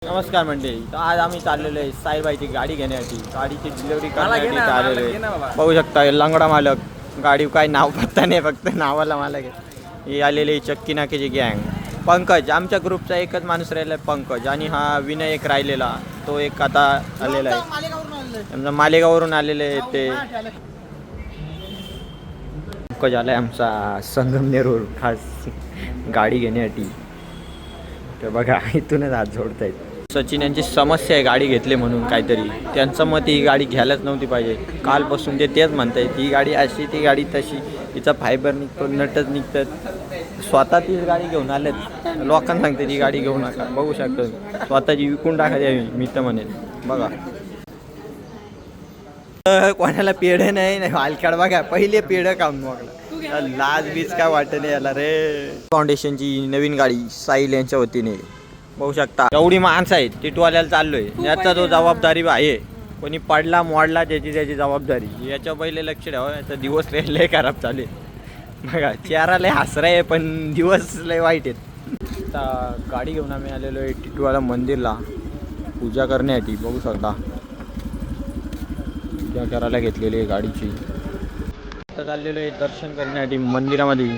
नमस्कार मंडळी, तर आज आम्ही चाललेलो आहे साईबाईची गाडी घेण्यासाठी. गाडीची डिलिव्हरी करण्यासाठी आलेलो आहे. बघू शकता लंगडा मालक, गाडी काय नाव पत्ता नाही, फक्त नावाला मालक आहे. ही आलेली चक्की नाक्याची गँग. पंकज, आमच्या ग्रुपचा एकच माणूस राहिला आहे पंकज, आणि हा विनय एक राहिलेला, तो एक आता आलेला आहे. आमचा मालेगाववरून आलेले आहे ते पंकज आलाय आमचा संगमनेरवरून खास गाडी घेण्यासाठी. तर बघा इथूनच हात जोडतायत. सचिन यांची समस्या आहे गाडी घेतली म्हणून काहीतरी. त्यांचं मत ही गाडी घ्यायलाच नव्हती पाहिजे. कालपासून ते तेच म्हणतायत, ही गाडी अशी ती गाडी तशी, तिचा फायबर निघतो, नटच निघतात. स्वतः तीच गाडी घेऊन आलेत, लोकांना सांगते ती गाडी घेऊ नका. बघू शकतो स्वतःची विकून टाकायची मी तर म्हणेन. बघा कोणाला पेढे नाही हलक्याड. बघा पहिले पेढं काम बघला, लाज बीज काय वाटत नाही याला रे. फाउंडेशनची नवीन गाडी साईल यांच्या वतीने. बघू शकता एवढी माणसं आहेत, टिटवाल्याला चाललोय. याचा जो जबाबदारी आहे, कोणी पडला मोडला त्याची जबाबदारी. याच्या पहिले लक्ष द्यावं. याचा दिवस लय खराब चालू आहे. बघा चेहरा लय हसरा आहे, पण दिवस लय वाईट आहेत. आता गाडी घेऊन आम्ही आलेलो आहे टिटवाला मंदिरला पूजा करण्यासाठी. बघू शकता पूजा करायला घेतलेली आहे गाडीची. आता चाललेलो आहे दर्शन करण्यासाठी मंदिरामध्ये.